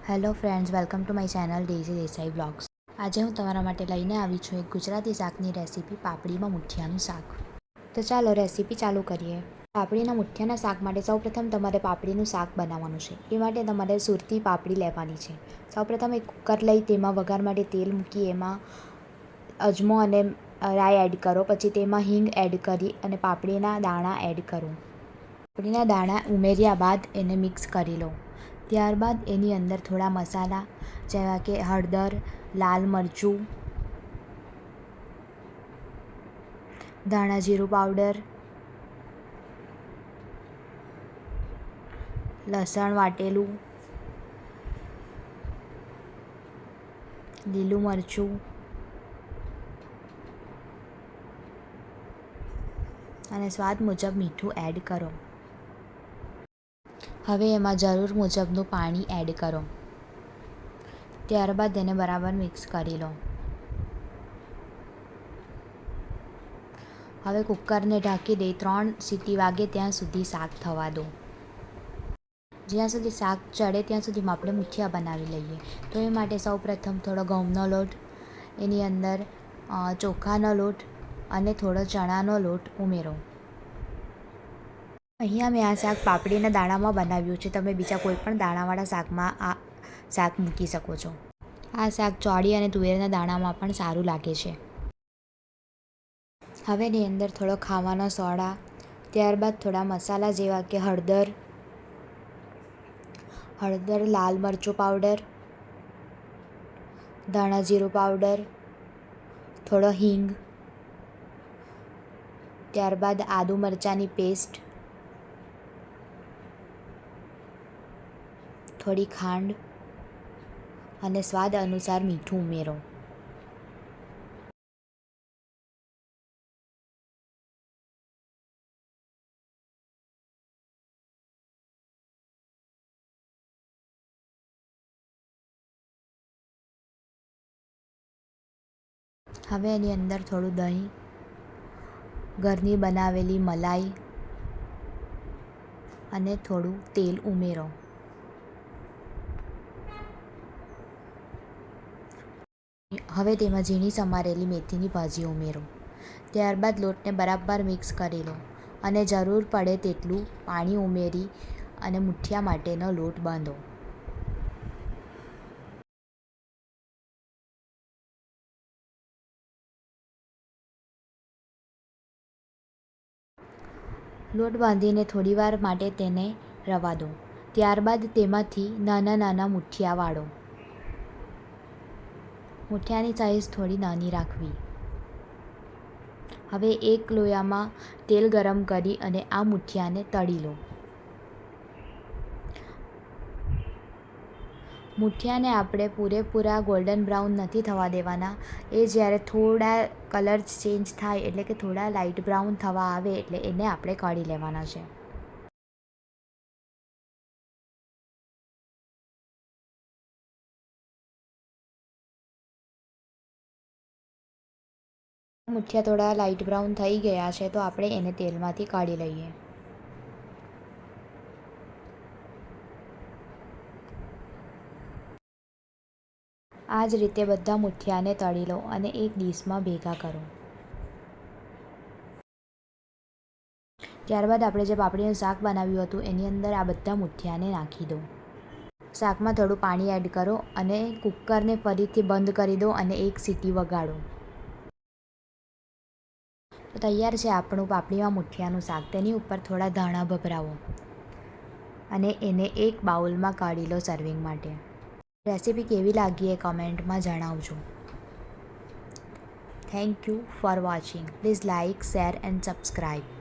Hello friends, welcome to my channel daisy Desai vlogs. આજે હું તમારા માટે લઈને આવી છું એક ગુજરાતી શાકની રેસીપી, પાપડીમાં મુઠિયાનું શાક. તો ચાલો રેસીપી ચાલુ કરીએ. પાપડીના મુઠિયાના શાક માટે સૌપ્રથમ તમારે પાપડીનું શાક બનાવવાનું છે. એ માટે તમારે સુરતી પાપડી લેવાની છે. સૌપ્રથમ એક કુકર લઈ તેમાં વઘાર માટે તેલ મૂકી એમાં અજમો અને રાઈ એડ કરો. પછી તેમાં હિંગ એડ કરી અને પાપડીના દાણા એડ કરો. પાપડીના દાણા ઉમેર્યા બાદ એને મિક્સ કરી લો. ત્યારબાદ એની અંદર થોડા મસાલા જેવા કે હળદર, લાલ મરચું, ધાણા જીરું પાવડર, લસણ વાટેલું, લીલું મરચું અને સ્વાદ મુજબ મીઠું એડ કરો. હવે એમાં જરૂર મુજબનું પાણી એડ કરો. ત્યારબાદ તેને બરાબર મિક્સ કરી લો. હવે કુકરને ઢાંકી દઈ 3 સીટી વાગે ત્યાં સુધી શાક થવા દો. જ્યાં સુધી શાક ચડે ત્યાં સુધીમાં આપણે મુઠિયા બનાવી લઈએ. તો એ માટે સૌપ્રથમ થોડો ઘઉંનો લોટ, એની અંદર ચોખાનો લોટ અને થોડો ચણાનો લોટ ઉમેરો. અહીંયા મેં આ શાક પાપડીના દાણામાં બનાવ્યું છે. તમે બીજા કોઈ પણ દાણાવાળા શાકમાં આ શાક મૂકી શકો છો. આ શાક ચોળી અને તુવેરના દાણામાં પણ સારું લાગે છે. હવે એની અંદર થોડો ખાવાનો સોડા, ત્યારબાદ થોડા મસાલા જેવા કે હળદર, લાલ મરચું પાવડર, ધાણા જીરું પાવડર, થોડો હિંગ, ત્યારબાદ આદુ મરચાંની પેસ્ટ, થોડી ખાંડ અને સ્વાદ અનુસાર મીઠું ઉમેરો. હવે એની અંદર થોડું દહીં, ઘરની બનાવેલી મલાઈ અને થોડું તેલ ઉમેરો. હવે તેમાં ઝીણી સમારેલી મેથીની ભાજી ઉમેરો. ત્યારબાદ લોટને બરાબર મિક્સ કરી લો અને જરૂર પડે તેટલું પાણી ઉમેરી અને મુઠિયા માટેનો લોટ બાંધો. લોટ બાંધીને થોડીવાર માટે તેને રવા દો. ત્યારબાદ તેમાંથી નાના નાના મુઠિયા વાળો. મુઠિયાની સાઈઝ થોડી નાની રાખવી. હવે એક લોયામાં તેલ ગરમ કરી અને આ મુઠિયાને તળી લો. મુઠિયાને આપણે પૂરેપૂરા ગોલ્ડન બ્રાઉન નથી થવા દેવાના. એ જ્યારે થોડા કલર ચેન્જ થાય એટલે કે થોડા લાઇટ બ્રાઉન થવા આવે એટલે એને આપણે કાઢી લેવાના છે. મુઠિયા થોડા લાઇટ બ્રાઉન થઈ ગયા છે તો આપણે એને તેલમાંથી કાઢી લઈએ. આ જ રીતે બધા મુઠિયાને તળી લો અને એક ડીશમાં ભેગા કરો. ત્યારબાદ આપણે જે પાપડીનું શાક બનાવ્યું હતું એની અંદર આ બધા મુઠિયાને નાખી દો. શાકમાં થોડું પાણી એડ કરો અને કુકરને ફરીથી બંધ કરી દો અને એક સીટી વગાડો. તો તૈયાર છે આપણું પાપડીમાં મુઠિયાનું શાક. તેની ઉપર થોડા ધાણા ભભરાવો અને એને એક બાઉલમાં કાઢી લો સર્વિંગ માટે. રેસીપી કેવી લાગી એ કમેન્ટમાં જણાવજો. Thank you for watching. Please like, share and subscribe.